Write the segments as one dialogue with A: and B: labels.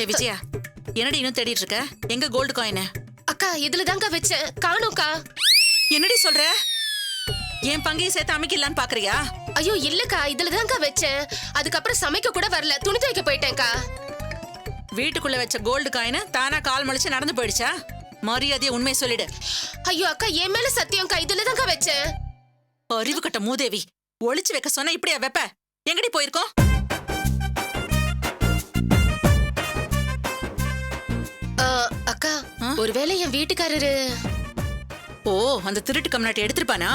A: ஏ விஜயா, என்னடி இன்னும் தேடிட்டு இருக்க? எங்க கோல்டு காயின்?
B: அக்கா இதுல தாங்க வச்சேன், காணோம்க்கா.
A: என்னடி சொல்ற? என் பங்கையும் சேர்த்து அமைக்கலான்னு பாக்குறியா?
B: ஐயோ இல்லக்கா, இதுல தாங்க வச்சேன். அதுக்கப்புறம் சமைக்க கூட வரல, துணி துவைக்க போயிட்டேன்க்கா.
A: வீட்டுக்குள்ள வச்ச கோல்டு காயின் தானா கால் முளைச்சு நடந்து போயிடுச்சா? மரியாதையை உண்மையை சொல்லிடு.
B: ஐயோ அக்கா, என் மேல சத்தியம்க்கா, இதுல தாங்க வச்சேன்.
A: அறிவு கட்ட மூதேவி, ஒளிச்சு வைக்க சொன்னா இப்படியா வெப்ப? எங்கடி போயிருக்கோம்?
B: அக்கா, ஒருவேளை என் வீட்டுக்காரரு
A: ஓ அந்த திருட்டு கம்நாட்டை எடுத்திருப்பானா?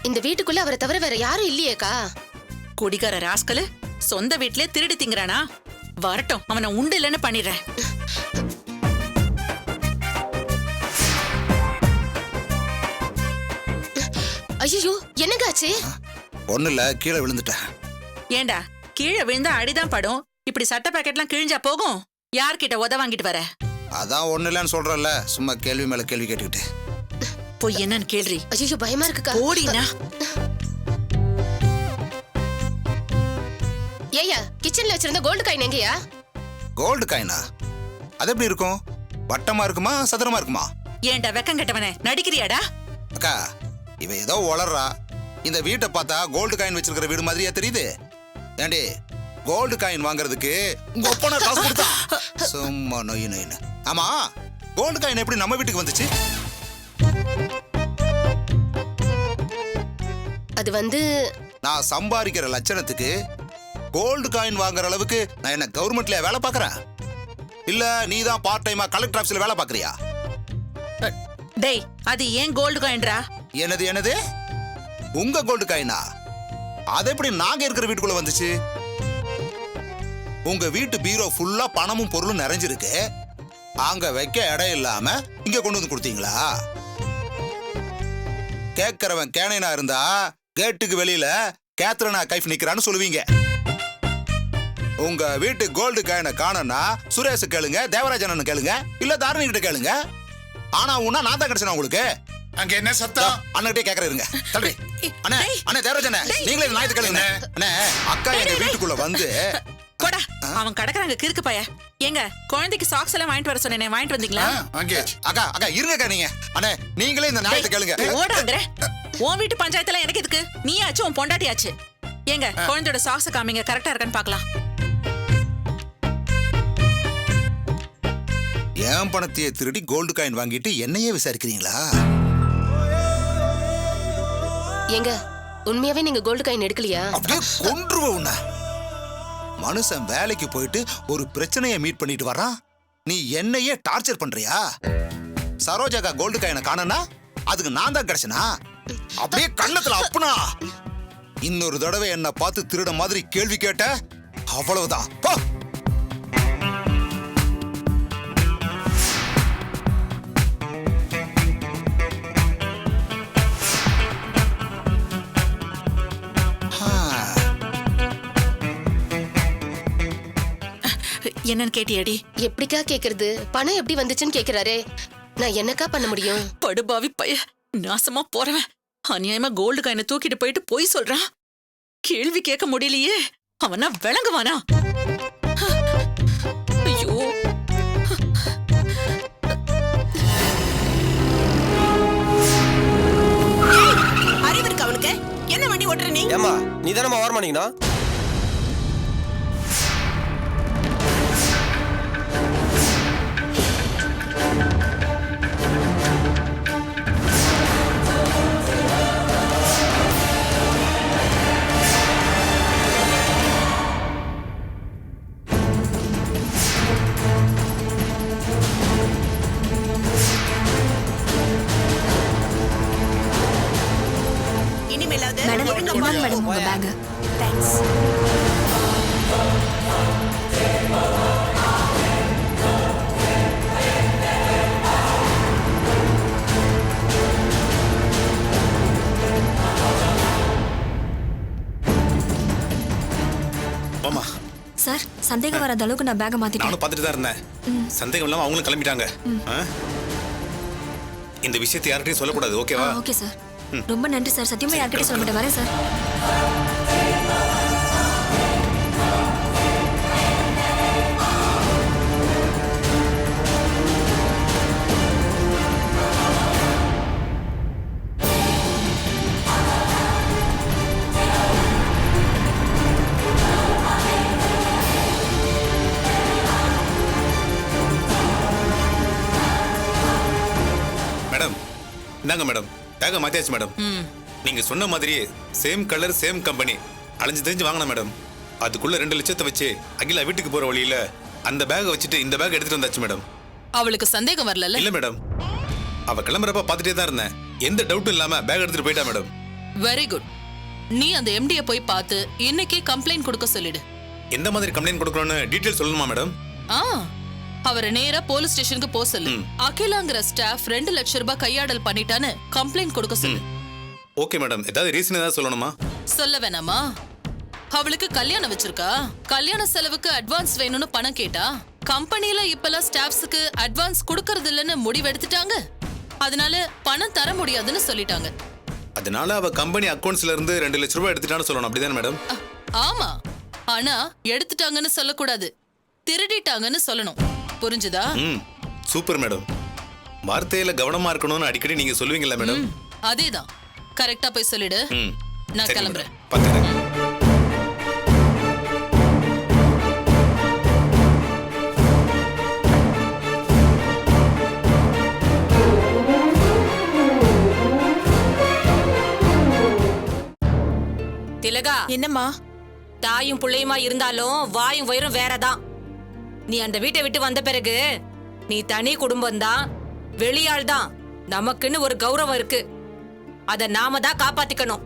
B: இந்த வீட்டுக்குள்ள அவரை தவிர வேற யாரும் இல்லையேக்கா.
A: குடிகார ராஸ்கலு சொந்த வீட்லயே திருடி திங்கறானா? வரட்டும், அவனை உண்டு இல்லைன்னு பண்ணிடுறேன்.
B: ஐயோ என்னங்காச்சு?
C: ஒண்ணு இல்ல, கீழே விழுந்துட்டேன்.
A: ஏண்டா, கீழே விழுந்தா அடிதான் படும். இப்படி சட்ட பாக்கெட்லாம் கிழிஞ்சா போகும்? யார்கிட்ட உத வாங்கிட்டு வர?
C: அதான் ஒண்ணு இல்லன்னு சொல்றல, சும்மா கேள்வி மேல கேள்வி கேட்டுக்கிட்டு.
A: போய் என்னன்னு கேள்றி.
B: ஐயோ பயமா இருக்குக்கா.
A: ஓடினா
B: ஏயா, கிச்சன்ல வச்சிருந்த கோல்டு காயின் எங்கயா?
C: கோல்டு காயினா? அது எப்படி இருக்கும்? வட்டமா இருக்குமா சதுரமா இருக்குமா?
A: ஏண்டா வெக்கம் கெட்டவனே, நடிக்கிறியாடா?
C: அக்கா, இவ ஏதோ வளர்றா. இந்த வீட்டை பார்த்தா கோல்டு காயின் வச்சிருக்கிற வீடு மாதிரியா தெரியுது? ஏண்டி, கோல்டு காயின் வாங்குறதுக்கு உங்க ஒப்பனை காசு கொடுத்தா? சும்மா நொய் நொயின்னு. ஆமா, கோல்டு காயின் எப்படி நம்ம வீட்டுக்கு வந்துச்சு?
B: அது வந்து
C: நான் சம்பாதிக்கிற லட்சணத்துக்கு கோல்டு காயின் வாங்குற அளவுக்கு நான் என்ன கவர்மெண்ட்ல வேலை பார்க்கறேன்? இல்ல நீ தான் பார்ட் டைமா கலெக்டர் ஆபீஸ்ல வேலை பார்க்கறியா?
A: டேய், அது ஏன் கோல்டு காயின்டா?
C: என்னது? உங்க கோல்டு காயினா? அது எப்படி நாங்க இருக்கிற வீட்டுக்குள்ள வந்துச்சு? உங்க வீட்டு பீரோ ஃபுல்லா பணமும் பொருளும் நிறைஞ்சிருக்கு. அங்க வைக்க இடம் இல்லாம இங்க கொண்டு வந்து கொடுத்தீங்களா? கேட்கறவன் கேனைனா இருந்தா கேட்டுக்கு வெளியில கேத்ரனா கைஃப் நிக்கிறான்னு சொல்லுவீங்க. உங்க வீட்டு கோல்டு காயினை காணனா சுரேஷ் கேளுங்க, தேவராஜன் கேளுங்க, இல்ல தாரணி கிட்ட கேளுங்க. ஆனா உன்னா நான் தான் கிடைச்சேன் உங்களுக்கு.
D: அங்க என்ன சத்தம்?
C: அண்ணகிட்டே கேக்குறீங்க. தள்ளி. அண்ணே, அண்ணே தேவராஜனே, நீங்களே நாயத்து கேளுங்க. அண்ணே, அக்கா எங்க வீட்டுக்குள்ள வந்து
A: போடா, அவன் கடக்குறாங்க கிறுக்கு பைய. ஏங்க, குழந்தைக்கு சாக்ஸ் எல்லாம் வாங்கிட்டு வர சொன்னேனே, வாங்கிட்டு வந்தீங்களா?
C: அக்கா இருங்கக்கா நீங்க. அண்ணே, நீங்களே இந்த நாயத்தை கேளுங்க.
A: ஓடாங்கற. உன் வீட்டு பஞ்சாயத்துல எனக்கு எதுக்கு? நீயாச்சு உன் பொண்டாட்டியாச்சு. ஏங்க, குழந்தையோட சாக்ஸ் காமிங்க, கரெக்டா இருக்கான்னு பார்க்கலாம்.
C: ஏன் பணத்தையே திருடி கோல்டு காயின் வாங்கிட்டு என்னையே விசாரிக்கிறீங்களா?
B: ஏங்க, உண்மையாவே நீங்க கோல்டு காயின் எடுக்கலையா?
C: அப்படியே கொன்றுவ உன்னை. மனுஷன் வேலைக்கு போயிட்டு ஒரு பிரச்சனையை மீட் பண்ணிட்டு வரான், நீ என்னையே டார்ச்சர் பண்றியா? சரோஜாக்கா கோல்டு காயினை காணனா அதுக்கு நான் தான் கிடைச்சனா? அப்படியே கண்ணத்துல அப்புனா. இன்னொரு தடவை என்ன பார்த்து திருட மாதிரி கேள்வி கேட்ட அவ்வளவுதான். போ.
A: என்னன்னு கேட்டியாடி?
B: எப்படிக்கா கேக்குறது? பணம் எப்படி வந்துச்சுன்னு கேக்குறாரே, நான் என்னக்கா பண்ண முடியும்?
A: படுபாவி பைய, நாசமா போறவன் அநியாயமா கோல்டு காயினை தூக்கிட்டு போயிட்டு போய் சொல்றான். கேள்வி கேட்க முடியலையே, அவனா விளங்குவானா? ஐயோ,
E: அறிவு இருக்கு அவனுக்கு? என்ன வண்டி ஓட்டுற நீ?
F: ஏமா, நீ தானே ஓரமானீங்கன்னா?
E: இனிமேலாவது
G: மேடம்,
E: ஒழுங்கா
G: இந்தாங்க
E: பாத்து
G: மேடம் உங்க பேக்.
E: தேங்க்ஸ்.
D: ஆமா,
G: சார், சந்தேகம் வராத அளவுக்கு நான் பேக்கை மாத்திட்டேன்.
D: நானும் பார்த்துட்டு தான் இருந்தேன். சந்தேகம் இல்லாம அவங்களும் கிளம்பிட்டாங்க. இந்த விஷயத்தை யார்கிட்டயும் சொல்லக்கூடாது, ஓகேவா?
G: Okay sir. ரொம்ப நன்றி சார். சத்தியமா யார்கிட்ட சொல்ல மாட்டேன். வரேன் சார்.
D: இந்தாங்க மேடம், பேக மாத்தியாச்சு மேடம்.
A: ம்.
D: நீங்க சொன்ன மாதிரியே சேம் கலர் சேம் கம்பெனி அலைஞ்சு தெரிஞ்சு வாங்கின மேடம். அதுக்குள்ள 2 லட்சத்தை வச்சு அகிலா வீட்டுக்கு போற வழியில அந்த பேக்கை வச்சுட்டு இந்த பேக் எடுத்துட்டு வந்தாச்சு மேடம்.
A: அவளுக்கு சந்தேகம் வரல?
D: இல்ல மேடம், அவ கிளம்புறப்ப பார்த்துட்டே தான் இருந்தேன். எந்த டவுட்டும் இல்லாம பேக் எடுத்துட்டு போயிட்டா மேடம்.
A: Very good. நீ அந்த எம்டியை போய் பார்த்து இன்னைக்கே கம்ப்ளைண்ட் கொடுக்க சொல்லிடு.
D: எந்த மாதிரி கம்ப்ளைண்ட் கொடுக்கணும்னு டீடைல் சொல்லணுமா மேடம்?
A: ஆ, அவரை நேரா போலீஸ் ஸ்டேஷனுக்கு போக சொல்லு. அகிலாங்கிற ஸ்டாஃப் 2 லட்சம் ரூபாய் கையாடல் பண்ணிட்டான்னு கம்ப்ளைண்ட் கொடுக்க சொல்லு.
D: Okay madam. ஏதாவது ரீசன் ஏதாவது சொல்லணுமா?
A: சொல்ல வேணாமா? அவளுக்கு கல்யாணம் வச்சிருக்கா. கல்யாண செலவுக்கு அட்வான்ஸ் வேணும்னு பணம் கேட்டா. கம்பெனில இப்பெல்லாம் ஸ்டாஃப்ஸுக்கு அட்வான்ஸ் கொடுக்கறது இல்லைன்னு முடிவெடுத்துட்டாங்க. அதனால பணம் தர முடியாதுன்னு சொல்லிட்டாங்க.
D: அதனால அவ கம்பெனி அக்கவுண்ட்ஸ்ல இருந்து 2 லட்சம் ரூபாய் எடுத்துட்டான்னு சொல்லணும், அப்படிதானே மேடம்?
A: ஆமா, ஆனா எடுத்துட்டாங்கன்னு சொல்லக்கூடாது, திருடிட்டாங்கன்னு சொல்லணும். புரிஞ்சுதா?
D: Super madam. வார்த்தையில கவனமா இருக்கணும்னு அடிக்கடி நீங்க சொல்லுவீங்களா மேடம்?
A: அதேதான். கரெக்டா போய் சொல்லிடு. நான்
D: சரி
A: கிளம்புறேன்.
D: மேடம். பார்த்துக்கிறேன்.
F: திலகா,
E: என்னம்மா?
F: தாயும் புள்ளையுமா இருந்தாலும் வாயும் வயிறும் வேறதான். நீ அந்த வீட்டை விட்டு வந்த பிறகு நீ தனி குடும்பம் தான், வெளியாள் தான். நமக்குன்னு ஒரு கௌரவம் இருக்கு, அத நாம தான் காப்பாத்திக்கணும்.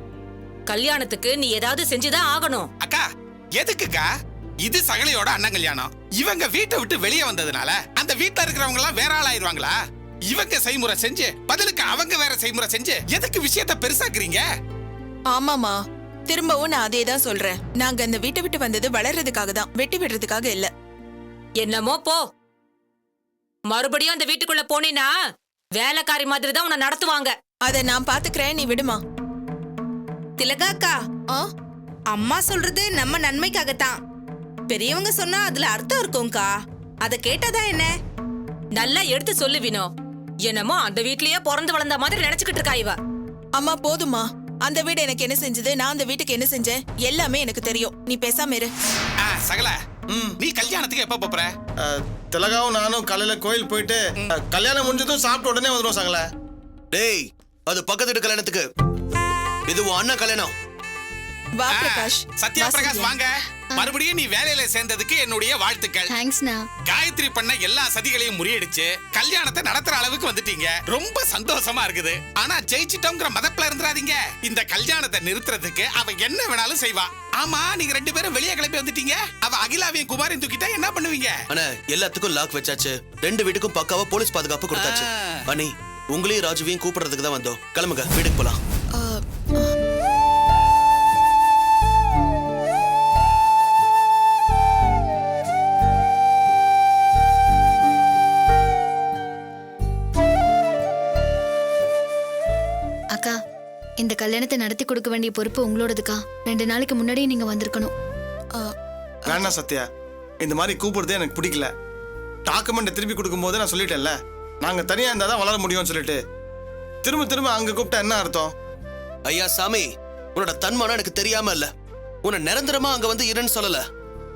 F: கல்யாணத்துக்கு நீ ஏதாவது செஞ்சுதான் ஆகணும்.
H: அக்கா, எதுக்குக்கா? இது சகலையோட அண்ணன் கல்யாணம். இவங்க வீட்டை விட்டு வெளியே வந்ததுனால அந்த வீட்டுல இருக்கிறவங்க எல்லாம் வேற ஆள் ஆயிருவாங்களா? இவங்க செய்முறை செஞ்சு பதிலுக்கு அவங்க வேற செய்முறை செஞ்சு எதுக்கு விஷயத்தை பெருசாக்குறீங்க?
E: ஆமாமா, திரும்பவும் நான் அதே தான் சொல்றேன். நாங்க அந்த வீட்டை விட்டு வந்தது வளர்றதுக்காக தான், வெட்டி விடுறதுக்காக இல்ல.
F: என்னமோ போ. மறுபடியும் அந்த வீட்டுக்குள்ள போனீனா வேலைக்காரி மாதிரி தான் உன்னை நடத்துவாங்க.
E: அத நான் பாத்துக்கிறேன், நீ விடுமா.
I: திலகாக்கா, அம்மா சொல்றது நம்ம நன்மைக்காகத்தான். பெரியவங்க சொன்னா அதுல அர்த்தம் இருக்கும்க்கா. அத கேட்டாதான் என்ன?
F: நல்லா எடுத்து சொல்லு வினோ. என்னமோ அந்த வீட்லயே பிறந்து வளர்ந்த மாதிரி நினைச்சுக்கிட்டு இருக்கா இவ.
E: அம்மா போதுமா, அந்த வீடு எனக்கு என்ன செஞ்சது, நான் அந்த வீட்டுக்கு என்ன செஞ்சேன், எல்லாமே எனக்கு தெரியும். நீ பேசாம இரு.
H: சகல, நீ கல்யாணத்துக்கு எப்ப போற?
J: திலகாவும் நானும் காலையில கோயில் போயிட்டு கல்யாணம் முடிஞ்சதும் சாப்பிட்ட உடனே வந்துடும் சகல.
K: டேய், அது பக்கத்து வீட்டு கல்யாணத்துக்கு. இது உன் அண்ணா கல்யாணம்.
E: வா பிரகாஷ்.
H: சத்யா பிரகாஷ் வாங்க. மறுபடியும் நீ வேலையில சேர்ந்ததுக்கு என்னுடைய வாழ்த்துக்கள்.
G: தேங்க்ஸ்ண்ணா.
H: காயத்ரி பண்ண எல்லா சதிகளையும் முறியடிச்சு கல்யாணத்தை நடத்துற அளவுக்கு வந்துட்டீங்க. ரொம்ப சந்தோஷமா இருக்குது. ஆனா ஜெயிச்சிட்டோங்கிற மதப்புல இருந்துறாதீங்க. இந்த கல்யாணத்தை நிறுத்துறதுக்கு அவ என்ன வேணாலும் செய்வா. ஆமா, நீங்க 2 பேரும் வெளியே கிளம்பி வந்துட்டீங்க. அவ அகிலாவையும் குமாரையும் தூக்கிட்டா என்ன பண்ணுவீங்க?
K: அண்ணா, எல்லாத்துக்கும் லாக் வச்சாச்சு. 2 வீட்டுக்கும் பக்காவா போலீஸ் பாதுகாப்பு கொடுத்தாச்சு. அண்ணி, உங்களையும் ராஜுவையும் கூப்பிடுறதுக்கு தான் வந்தோம். கிளம்புங்க, வீட்டுக்கு போலாம்.
G: அக்கா, இந்த கல்யாணத்தை நடத்தி கொடுக்க வேண்டிய பொறுப்பு உங்களோடதுக்கா. 2 நாளைக்கு முன்னாடியே நீங்க வந்திருக்கணும்.
J: வேணா சத்யா, இந்த மாதிரி கூப்பிடுறதே எனக்கு பிடிக்கல. டாக்குமெண்ட் திருப்பி கொடுக்கும் போது நான் சொல்லிட்டேன்ல, நாங்க தனியா இருந்தா தான் வளர முடியும்னு சொல்லிட்டு திரும்ப திரும்ப அங்க கூப்பிட்டா என்ன அர்த்தம்?
K: ஐயா சாமி, உன்னோட தன்மானம் எனக்கு தெரியாம இல்ல. உன்னை நிரந்தரமா அங்க வந்து இருன்னு சொல்லல.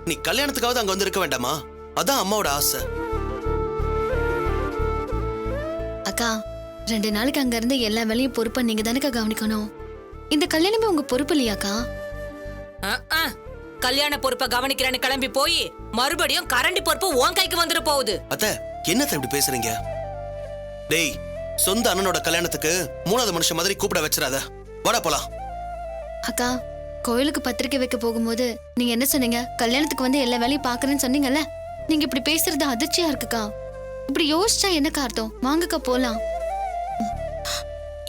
K: நீ கல்யாணத்துக்காவது அங்க வந்து இருக்க வேண்டாமா? அதான் அம்மாவோட ஆசை.
G: அக்கா, 2 நாளைக்கு அங்க இருந்து எல்லா வேலையும் பொறுப்பை நீங்க தானக்கா கவனிக்கணும். இந்த கல்யாணமே உங்க பொறுப்பு இல்லையாக்கா?
F: கல்யாண பொறுப்பை கவனிக்கிறேன்னு கிளம்பி போய் மறுபடியும் கரண்டி பொறுப்பு உன் கைக்கு வந்துட போகுது.
K: அத்த, என்னத்த இப்படி பேசுறீங்க? டேய், சொந்த அண்ணனோட கல்யாணத்துக்கு 3வது மனுஷன் மாதிரி கூப்பிட வச்சிடாத. வாடா போலாம்.
G: அக்கா, கோயிலுக்கு பத்திரிக்கை வைக்க போகும்போது நீங்க என்ன சொன்னீங்க? கல்யாணத்துக்கு வந்து எல்லா வேலையும் பாக்குறேன்னு சொன்னீங்கல்ல. நீங்க இப்படி பேசுறது அதிர்ச்சியா இருக்குக்கா. இப்படி யோசிச்சா என்னக்கா அர்த்தம்? வாங்கக்கா போலாம்.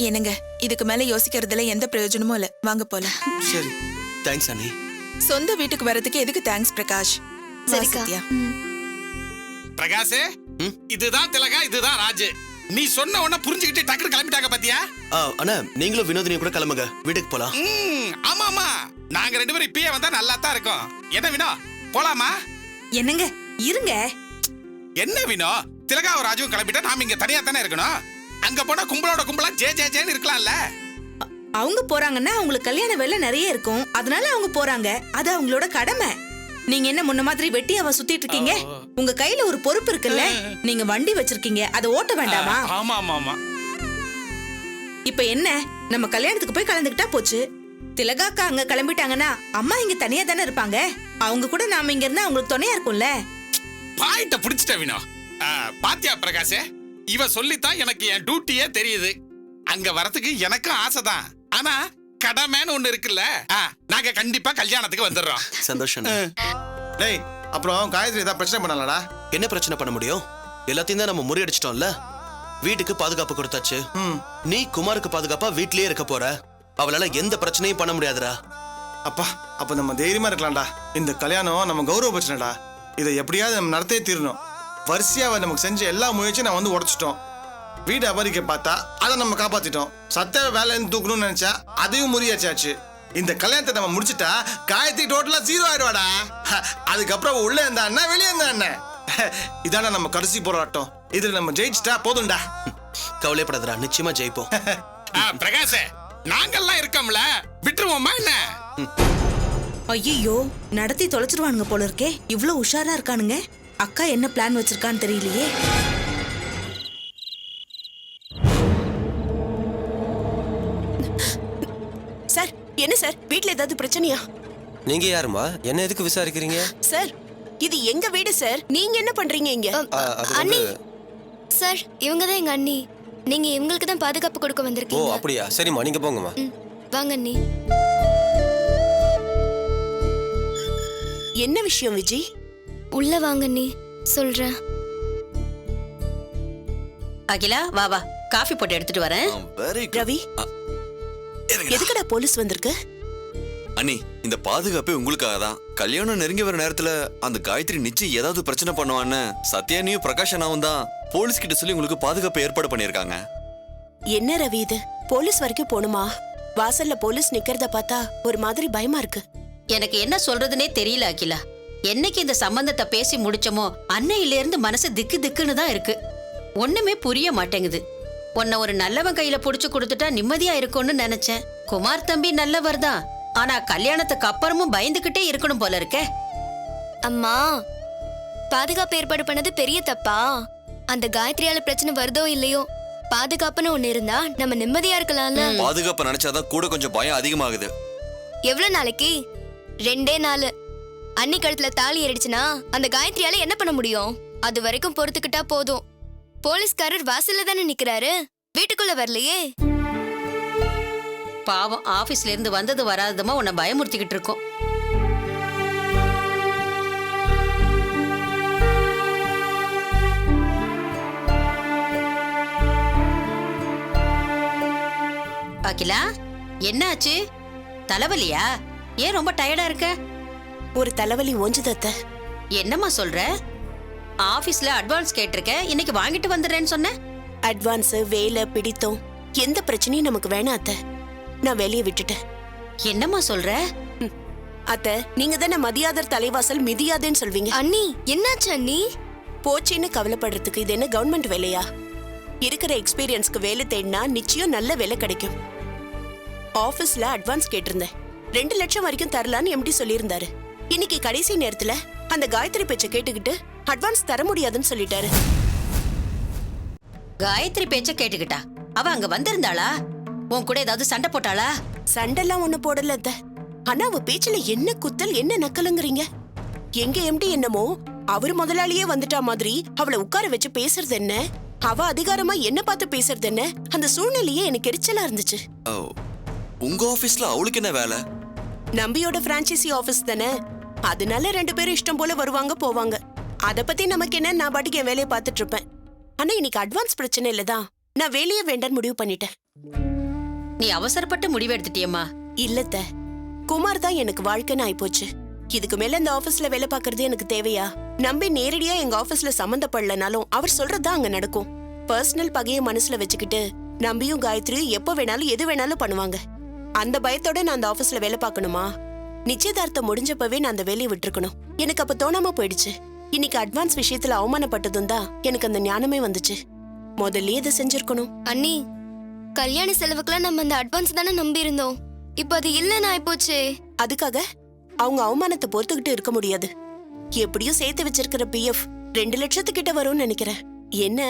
E: என்னங்க, இதுக்கு மேல யோசிக்கிறதுல எந்த பிரயோஜனமும் இல்ல. வாங்க போலாம்.
K: சரி, தேங்க்ஸ் அண்ணி.
E: சொந்த வீட்டுக்கு வரதுக்கு எதுக்கு தேங்க்ஸ் பிரகாஷ்?
G: சரிக்கா.
E: சத்யா.
H: பிரகாஷ், இதுதான் திலகா, இதுதான் ராஜு. நீ சொன்ன உடனே புரிஞ்சுக்கிட்டு டக்குனு கிளம்பிட்டாங்க பாத்தியா?
K: அண்ணா, நீங்களும் வினோதினியும் கூட கிளம்புங்க, வீட்டுக்கு போலாம்.
H: ஆமா ஆமா, நாங்க 2 பேரும் இப்பயே வந்தா நல்லா தான் இருக்கும். என்ன வினோ, போலாமா?
I: என்னங்க, இருங்க.
H: என்ன வினோ, திலகாவும் ராஜுவும் கிளம்பிட்டா நாம இங்க தனியா தானே இருக்கணும். அங்க போனா கும்பலோட கும்பலா ஜே ஜே ஜேன்னு இருக்கலாம்ல.
I: அவங்க போறாங்கன்னா அவங்களுக்கு கல்யாண வேலை நிறைய இருக்கும், அதனால அவங்க போறாங்க. அது அவங்களோட கடமை. நீங்க என்ன முன்ன மாதிரி வெட்டியாவா சுத்திட்டு இருக்கீங்க? உங்க கையில ஒரு பொறுப்பு இருக்குல்ல. நீங்க வண்டி வச்சிருக்கீங்க, அதை ஓட்ட வேண்டாமா?
H: ஆமா ஆமா ஆமா.
I: இப்ப என்ன, நம்ம கல்யாணத்துக்கு போய் கலந்துக்கிட்டா போச்சு. திலகாக்கா அங்க கிளம்பிட்டாங்கன்னா அம்மா இங்க தனியா தானே இருப்பாங்க. அவங்க கூட நாம இங்க இருந்தா அவங்களுக்கு துணையா இருக்கும்ல.
H: பாயிட்ட புடிச்சிட்ட வினோ. பாத்தியா பிரகாஷ், இவ சொல்லித்தான் எனக்கு என் டியூட்டியே தெரியுது. அங்க வரதுக்கு எனக்கும் ஆசைதான். ஆனா கடமைன்னு ஒண்ணு இருக்குல்ல. நாங்க கண்டிப்பா கல்யாணத்துக்கு வந்துடுறோம்.
K: சந்தோஷம்.
J: டேய், அப்புறம் காயத்ரி ஏதாவது பிரச்சனை பண்ணலடா?
K: என்ன பிரச்சனை பண்ண முடியும்? எல்லாத்தையும் தான் நம்ம முறியடிச்சிட்டோம்ல. வீட்டுக்கு பாதுகாப்பு கொடுத்தாச்சு. நீ குமாருக்கு பாதுகாப்பா வீட்லயே இருக்க போற. அவளால எந்த பிரச்சனையும் பண்ண முடியாதுடா.
J: அப்பா, அப்ப நம்ம தைரியமா இருக்கலாம்டா. இந்த கல்யாணம் நம்ம கௌரவ பிரச்சனைடா. இதை எப்படியாவது நம்ம நடத்தே தீரணும். வரிசையா நமக்கு செஞ்ச எல்லா முயற்சியும் நான் வந்து உடைச்சிட்டோம். வீடு அபரிக்க பார்த்தா அதை நம்ம காப்பாத்திட்டோம். சத்தவ வேலைன்னு தூக்கணும்னு நினைச்சா அதையும் முறியாச்சாச்சு. இந்த கல்யாணத்தை நம்ம முடிச்சுட்டா காயத்ரி டோட்டலா 0 ஆயிடுவாடா. அதுக்கப்புறம் உள்ள இருந்தா அண்ணா, வெளியே இருந்தா அண்ணன். இதான நம்ம கடைசி போராட்டம். இதுல நம்ம ஜெயிச்சிட்டா போதும்டா.
K: கவலைப்படாதடா, நிச்சயமா ஜெயிப்போம்.
H: பிரகாஷ், நாங்கெல்லாம் இருக்கோம்ல, விட்டுருவோமா என்ன?
I: ஐயோ, நடத்தி தொலைச்சிருவானுங்க போல இருக்கே. இவ்வளவு உஷாரா இருக்கானுங்க. அக்கா என்ன பிளான் வச்சிருக்கான்னு தெரியலையே.
L: சார், என்ன சார், வீட்ல ஏதாவது பிரச்சனையா?
M: நீங்க யாருமா? என்ன எதுக்கு விசாரிக்கிறீங்க?
L: சார், இது எங்க வீடு சார். நீங்க என்ன பண்றீங்க இங்க?
G: அண்ணி சார், இவங்க தான் எங்க அண்ணி. நீங்க இவங்களுக்கு தான் பாதுகாப்பு கொடுக்க
M: ஓ
G: வந்திருக்கீங்க.
M: அப்படியா? சரிம்மா, நீங்க போங்கம்மா.
G: வாங்க அண்ணி.
L: என்ன விஷயம் விஜி?
G: உள்ள வாங்க அண்ணி, சொல்றேன்.
L: அகிலா, வா வா, காஃபி போட்டு எடுத்துட்டு வரேன். ரவி, எதுக்குடா போலீஸ் வந்திருக்கு?
N: அண்ணி, இந்த பாதுகாப்பே உங்களுக்காக தான். கல்யாணம் நெருங்கி வர நேரத்துல அந்த காயத்ரி நிச்சயம் ஏதாவது பிரச்சனை பண்ணுவான்னு சத்யானியும் பிரகாஷ் அண்ணாவும் தான் போலீஸ் கிட்ட சொல்லி உங்களுக்கு பாதுகாப்பு ஏற்பாடு பண்ணிருக்காங்க.
L: என்ன ரவி இது, போலீஸ் வரைக்கும் போணுமா? வாசல்ல போலீஸ் நிக்கிறத பார்த்தா ஒரு மாதிரி பயமா இருக்கு.
O: எனக்கு என்ன சொல்றதுனே தெரியல அகிலா. என்னைக்கு இந்த சம்பந்தத்தை பேசி முடிச்சோமோ அன்னையில இருந்து மனசு திக்கு திக்குன்னு தான் இருக்கு. ஒண்ணுமே புரிய மாட்டேங்குது. உன்னை ஒரு நல்லவன் கையில புடிச்சு கொடுத்துட்டா நிம்மதியா இருக்கும்னு நினைச்சேன். குமார் தம்பி நல்லவர் தான், ஆனா கல்யாணத்துக்கு அப்புறமும் பயந்துகிட்டே இருக்கணும் போல இருக்கே.
G: அம்மா, பாதுகாப்பு ஏற்பாடு பண்ணது பெரிய தப்பா? அந்த காயத்ரியால பிரச்சனை வருதோ இல்லையோ, பாதுகாப்புன்னு ஒண்ணு இருந்தா நம்ம நிம்மதியா இருக்கலாம்ல.
N: பாதுகாப்பு நினைச்சாதான் கூட கொஞ்சம் பயம் அதிகமாகுது.
G: எவ்வளவு நாளைக்கு? 2 நாள். அன்னி கழுத்துல தாலி ஏறிடுச்சுன்னா அந்த காயத்ரியால என்ன பண்ண முடியும்? அது வரைக்கும் பொறுத்துக்கிட்டா போதும். போலீஸ்காரர் வாசல்ல தானே நிக்கிறாரு, வீட்டுக்குள்ள வரலையே.
O: பாவம், ஆபீஸ்ல இருந்து வந்தது வராததுமா உன்னை பயமுறுத்திக்கிட்டு இருக்கோம். அகிலா, என்ன ஆச்சு? தலைவலியா? ஏன் ரொம்ப டயர்டா இருக்க?
L: ஒரு தலைவலி ஓஞ்சுதத்த.
O: என்னம்மா சொல்ற? ஆபீஸ்ல அட்வான்ஸ் கேட்டிருக்க, இன்னைக்கு வாங்கிட்டு வந்துடுறேன்னு சொன்ன.
L: அட்வான்ஸ், வேலை, பிடித்தம் எந்த பிரச்சனையும் நமக்கு வேணாம் அத்த. நான் வேலையை விட்டுட்டேன்.
O: என்னம்மா சொல்ற?
L: அத்த, நீங்க தானே மதியாதர் தலைவாசல் மிதியாதேன்னு சொல்வீங்க.
G: அண்ணி, என்னாச்சு அண்ணி?
L: போச்சின்னு கவலைப்படுறதுக்கு இது என்ன கவர்மெண்ட் வேலையா? இருக்கிற எக்ஸ்பீரியன்ஸ்க்கு வேலை தேடினா நிச்சயம் நல்ல வேலை கிடைக்கும். ஆபீஸ்ல அட்வான்ஸ் கேட்டிருந்தேன். 2 லட்சம் வரைக்கும் தரலான்னு எம்டி சொல்லியிருந்தாரு. இன்னைக்கு கடைசி நேரத்துல அந்த காயத்ரி பேச்சை கேட்டுக்கிட்டு அட்வான்ஸ் தர முடியாதுன்னு சொல்லிட்டாரு.
O: காயத்ரி பேச்ச கேட்டுக்கிட்டா? அவ அங்க வந்திருந்தாளா? உன் கூட ஏதாவது சண்டை போட்டாளா?
L: சண்டெல்லாம் ஒண்ணு போடல அத்த. ஆனா அவ பேச்சுல என்ன குத்தல், என்ன நக்கலுங்கிறீங்க? எங்க எம்டி என்னமோ அவர் முதலாளியே வந்துட்டா மாதிரி அவளை உட்கார வச்சு பேசுறது என்ன, அவ அதிகாரமா என்ன பார்த்து பேசுறது என்ன, அந்த சூழ்நிலையே எனக்கு எரிச்சலா இருந்துச்சு.
N: உங்க ஆபீஸ்ல அவளுக்கு என்ன வேலை?
L: நம்பியோட பிரான்ச்சைசி ஆபீஸ் தானே, அதனால 2 பேரும் இஷ்டம் போல வருவாங்க போவாங்க. அத பத்தி நமக்கு என்ன, நான் பாட்டுக்கு என் வேலையை பார்த்துட்டு இருப்பேன். ஆனா இன்னைக்கு அட்வான்ஸ் பிரச்சனை இல்லதான், நான் வேலையே வேண்டான்னு முடிவு பண்ணிட்டேன்.
O: நீ அவசரப்பட்டு முடிவு எடுத்துட்டியம்மா?
L: இல்லத்த, குமார் தான் எனக்கு வாழ்க்கைன்னு ஆயிப்போச்சு. இதுக்கு மேல இந்த ஆபீஸ்ல வேலை பார்க்கறது எனக்கு தேவையா? நம்பி நேரடியா எங்க ஆபீஸ்ல சம்பந்தப்படலனாலும் அவர் சொல்றதுதான் அங்க நடக்கும். பர்சனல் பகைய மனசுல வச்சுக்கிட்டு நம்பியும் காயத்ரியும் எப்ப வேணாலும் எது வேணாலும் பண்ணுவாங்க. அந்த பயத்தோட நான் அந்த ஆபீஸ்ல வேலை பார்க்கணுமா? நிச்சயதார்த்தம் முடிஞ்சப்பவே நான் அந்த வேலையை விட்டுருக்கணும். எனக்கு அப்ப தோணாம போயிடுச்சு. இன்னைக்கு அட்வான்ஸ் விஷயத்துல அவமானப்பட்டதும் தான் எனக்கு அந்த ஞானமே வந்துச்சு. முதல்ல இதை செஞ்சிருக்கணும்.
G: அண்ணி, கல்யாண செலவுக்குலாம் நம்ம அந்த அட்வான்ஸ் தானே நம்பி இருந்தோம். இப்ப அது இல்லன்னு ஆயிப்போச்சு.
L: அதுக்காக அவங்க அவமானத்தை பொறுத்துக்கிட்டு இருக்க முடியாது. எப்படியும் சேர்த்து வச்சிருக்கிற PF 2 லட்சத்துக்கிட்ட வரும்னு நினைக்கிறேன். என்ன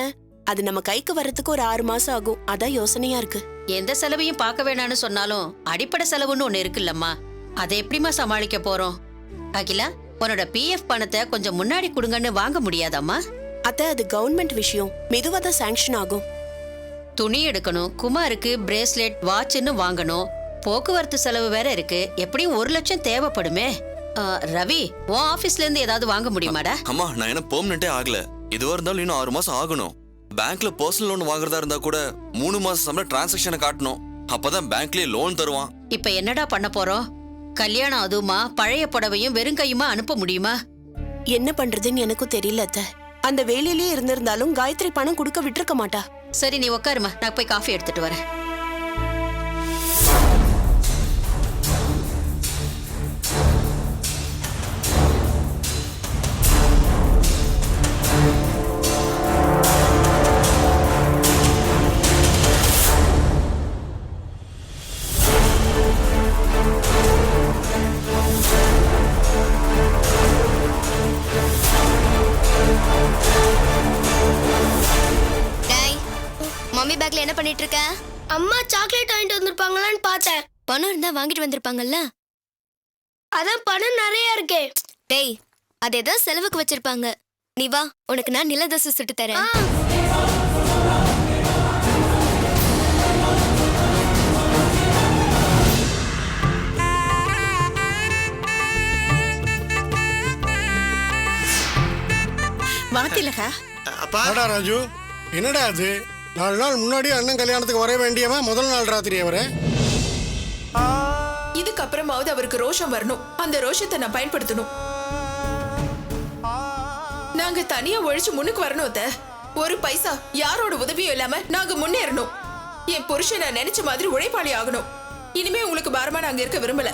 L: அது நம்ம கைக்கு வர்றதுக்கு ஒரு 6 மாசம் ஆகும். அதான் யோசனையா இருக்கு.
O: எந்த செலவையும் பார்க்க வேணாம்னு சொன்னாலும் அடிப்படை செலவுன்னு ஒண்ணு இருக்குல்லம்மா, அதை எப்படிமா சமாளிக்க போறோம்? அகிலா, உன்னோட பிஎஃப் பணத்தை கொஞ்சம் முன்னாடி கொடுங்கன்னு வாங்க முடியாதாம்மா?
L: அத்த, அது கவர்மெண்ட் விஷயம், மெதுவா தான் சாங்ஷன் ஆகும்.
O: துணி எடுக்கணும், குமாருக்கு பிரேஸ்லெட் வாட்ச்னு வாங்கணும், போக்குவரத்து செலவு வேற இருக்கு. எப்படியும் 1 லட்சம் தேவைப்படுமே. ரவி, உன் ஆபீஸ்ல இருந்து ஏதாவது வாங்க முடியுமாடா?
N: அம்மா, நான் என்ன பெர்மனெண்டே ஆகல. இதுவா இருந்தாலும் இன்னும் 6 மாசம் ஆகணும். பேங்க்ல பர்சனல் லோன் வாங்குறதா இருந்தா கூட 3 மாசம் சம்பளம் டிரான்சாக்ஷனை காட்டணும். அப்பதான் பேங்க்லயே லோன் தருவான்.
O: இப்ப என்னடா பண்ண போறோம்? கல்யாணம் அதுவுமா பழைய புடவையும் வெறும் கையுமா அனுப்ப முடியுமா?
L: என்ன பண்றதுன்னு எனக்கும் தெரியல அத்த. அந்த வேலையிலேயே இருந்திருந்தாலும் காயத்ரி பணம் கொடுக்க விட்டுருக்க மாட்டா.
O: சரி, நீ உட்காருமா, நான் போய் காஃபி எடுத்துட்டு வரேன்.
G: மம்மி பேக்ல என்ன பண்ணிட்டு இருக்க?
B: அம்மா சாக்லேட் வாங்கிட்டு வந்திருப்பாங்களான்னு பார்த்தேன்.
G: பணம் இருந்தா வாங்கிட்டு வந்திருப்பாங்கல்ல.
B: அதான் பணம் நிறைய இருக்கே.
G: டேய், அது ஏதோ செலவுக்கு வச்சிருப்பாங்க. நீ வா, உனக்கு நான் நில தோசை சுட்டு தரேன்.
E: வாத்திலகா.
J: அப்பா
P: ராஜு, என்னடா அது? 4 நாள் முன்னாடி அண்ணன் கல்யாணத்துக்கு வர வேண்டியவன் முதல் நாள் ராத்திரி வர.
E: இதுக்கப்புறமாவது அவருக்கு ரோஷம் வரணும். அந்த ரோஷத்தை நான் பயன்படுத்தணும். நாங்க தனியா உழைச்சு முன்னுக்கு வரணும் அத்த. ஒரு பைசா யாரோட உதவியும் இல்லாம நாங்க முன்னேறணும். என் புருஷன் நான் நினைச்ச மாதிரி உழைப்பாளி ஆகணும். இனிமே உங்களுக்கு பாரமா நாங்க இருக்க விரும்பல.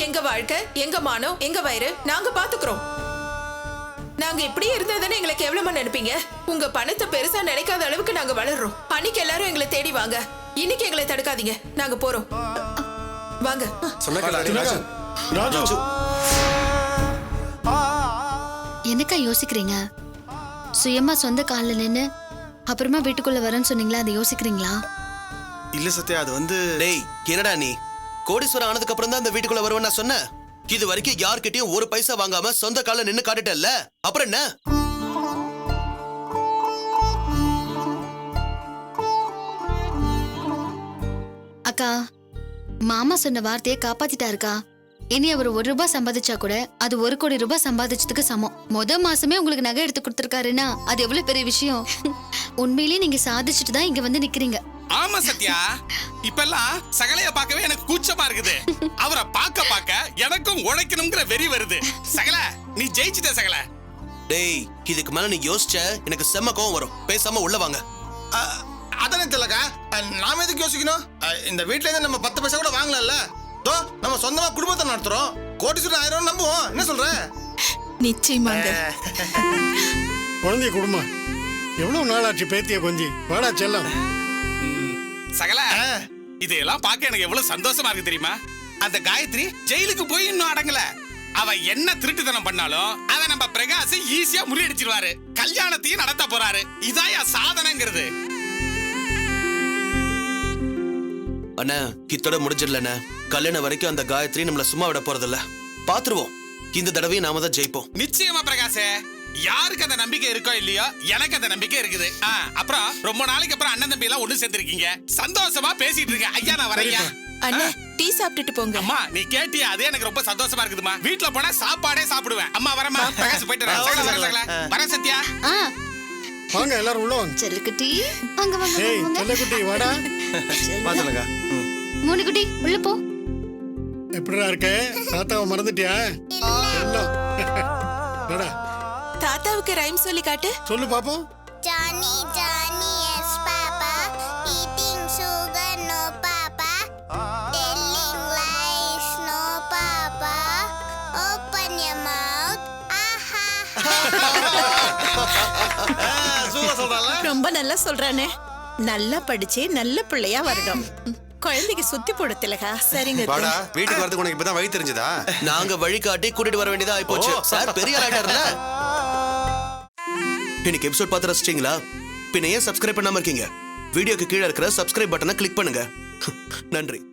E: எங்க வாழ்க்கை, எங்க மானம், எங்க வயிறு நாங்க பாத்துக்கிறோம். நாங்க இப்படியே இருந்தா தானே எங்களை கேவலமா நினைப்பீங்க? உங்க பணத்தை பெருசா நினைக்காத அளவுக்கு நாங்க வளர்றோம். அன்னைக்கு எல்லாரும் எங்களை தேடி வாங்க. இன்னைக்கு எங்களை தடுக்காதீங்க. நாங்க போறோம். வாங்க.
G: என்னக்கா யோசிக்கிறீங்க? சுயமா சொந்த கால்ல நின்னு அப்புறமா வீட்டுக்குள்ள வரேன்னு சொன்னீங்களா, அதை யோசிக்கிறீங்களா?
J: இல்ல சத்யா, அது வந்து
K: டேய், என்னடா நீ கோடீஸ்வரன் ஆனதுக்கு அப்புறம் தான் அந்த வீட்டுக்குள்ள வருவேன்னு நான் சொன்னேன். இது வரைக்கும் யார்கிட்டயும் 1 பைசா வாங்காம சொந்த கால்ல நின்னு காட்டிட்டல்ல, அப்புறம் என்ன?
G: அக்கா, மாமா சொன்ன வார்த்தையை காப்பாத்திட்டாருக்கா. இனி அவர் 1 ரூபாய் சம்பாதிச்சா கூட அது 1 கோடி ரூபாய் சம்பாதிச்சதுக்கு சமம். மாசமே உங்களுக்கு நகை எடுத்து கொடுத்திருக்காருன்னா அது எவ்வளவு பெரிய விஷயம். உண்மையிலேயே நீங்க சாதிச்சுட்டு தான் இங்க வந்து நிக்கிறீங்க.
H: ஆமா சத்யா, இப்பெல்லாம் சகலைய பார்க்கவே எனக்கு கூச்சமா இருக்குது. அவரை பார்க்க எனக்கும் உழைக்கணும்ங்கிற வெறி வருது. சகல, நீ ஜெயிச்சிட்ட சகல.
K: டேய், இதுக்கு மேல நீ யோசிச்ச எனக்கு செம்ம கோவம் வரும். பேசாம உள்ள வாங்க.
J: அதானே தெரியலக்கா, நாம எதுக்கு யோசிக்கணும்? இந்த வீட்டுல இருந்து நம்ம 10 பைசா கூட வாங்கலாம்ல. தோ, நம்ம சொந்தமா குடும்பத்தை நடத்துறோம். கோடீஸ்வரன் ஆயிரம் நம்புவோம். என்ன சொல்ற?
E: நிச்சயமாங்க.
P: குழந்தைய குடும்பம் எவ்வளவு நாளாச்சு பேத்திய கொஞ்சி. வாடா செல்லம்.
H: சகல, இதெல்லாம் பார்க்க எனக்கு எவ்வளவு சந்தோஷமா இருக்கு தெரியுமா? அந்த காயத்ரி ஜெயிலுக்கு போய் இன்னும் அடங்கல. அவ என்ன திருட்டுத்தனம் பண்ணாலும் அத நம்ம பிரகாஷ் ஈஸியா முறியடிச்சிருவாரு. கல்யாணத்தையும் நடத்த போறாரு. இதான் சாதனைங்கிறது.
K: அண்ணா, இத்தோட முடிஞ்சிடலண்ணே. கல்யாணம் வரைக்கும் அந்த காயத்ரி நம்மள சும்மா விட போறதில்ல. பாத்துருவோம். இந்த தடவையும் நாம தான் ஜெயிப்போம்.
H: நிச்சயமா பிரகாஷ். யாருக்கு அந்த நம்பிக்கை இருக்கோ இல்லையோ, எனக்கு அந்த நம்பிக்கை இருக்குது. அப்புறம் ரொம்ப நாளைக்கு அப்புறம் அண்ணன் தம்பி எல்லாம் ஒண்ணு சேர்ந்திருக்கீங்க. சந்தோஷமா பேசிட்டு இருக்க. ஐயா, நான் வரேன்.
E: அண்ணா, டீ சாப்பிட்டுட்டு போங்க.
H: அம்மா, நீ கேட்டியா? அதே எனக்கு ரொம்ப சந்தோஷமா இருக்குதுமா. வீட்டுல போனா சாப்பாடே சாப்பிடுவேன். அம்மா வரமா. பிரகாஷ் போயிட்டு வரேன். சத்யா,
P: வாங்க எல்லாரும் உள்ள வாங்க.
G: செல்லக்குட்டி, அங்க வாங்க.
P: ஏய் செல்லக்குட்டி, வாடா.
J: பாத்துலக்கா.
G: மூணுக்குட்டி, உள்ள போ.
P: எப்படிடா இருக்க? தாத்தாவை மறந்துட்டியா? செல்லம். வாடா.
E: தாத்தாவுக்கு ரைம் சொல்லி காட்டு.
P: சொல்லு பாப்போம்.
Q: Johnny, Johnny, yes, Papa. Eating sugar, no, Papa. Telling lies, no, Papa. Open your mouth. Aha.
E: ரொம்ப நல்லா சொல்றானே. நல்லா படிச்சு நல்ல பிள்ளையா வரணும். குழந்தைக்கு சுத்தி போட திலகா. சரிங்க.
R: வாடா, வீட்டுக்கு வரதுக்கு உனக்கு இப்பதான் வழி தெரிஞ்சதா?
K: நாங்க வழிகாட்டி கூட்டிட்டு வர வேண்டியதா ஆயிப்போச்சு. சார் பெரிய ஆளாட்டாருல. இன்னைக்கு எபிசோட் பார்த்து ரசிச்சீங்களா? பின்ன ஏன் சப்ஸ்கிரைப் பண்ணாம இருக்கீங்க? வீடியோக்கு கீழே இருக்கிற சப்ஸ்கிரைப் பட்டனை கிளிக் பண்ணுங்க. நன்றி.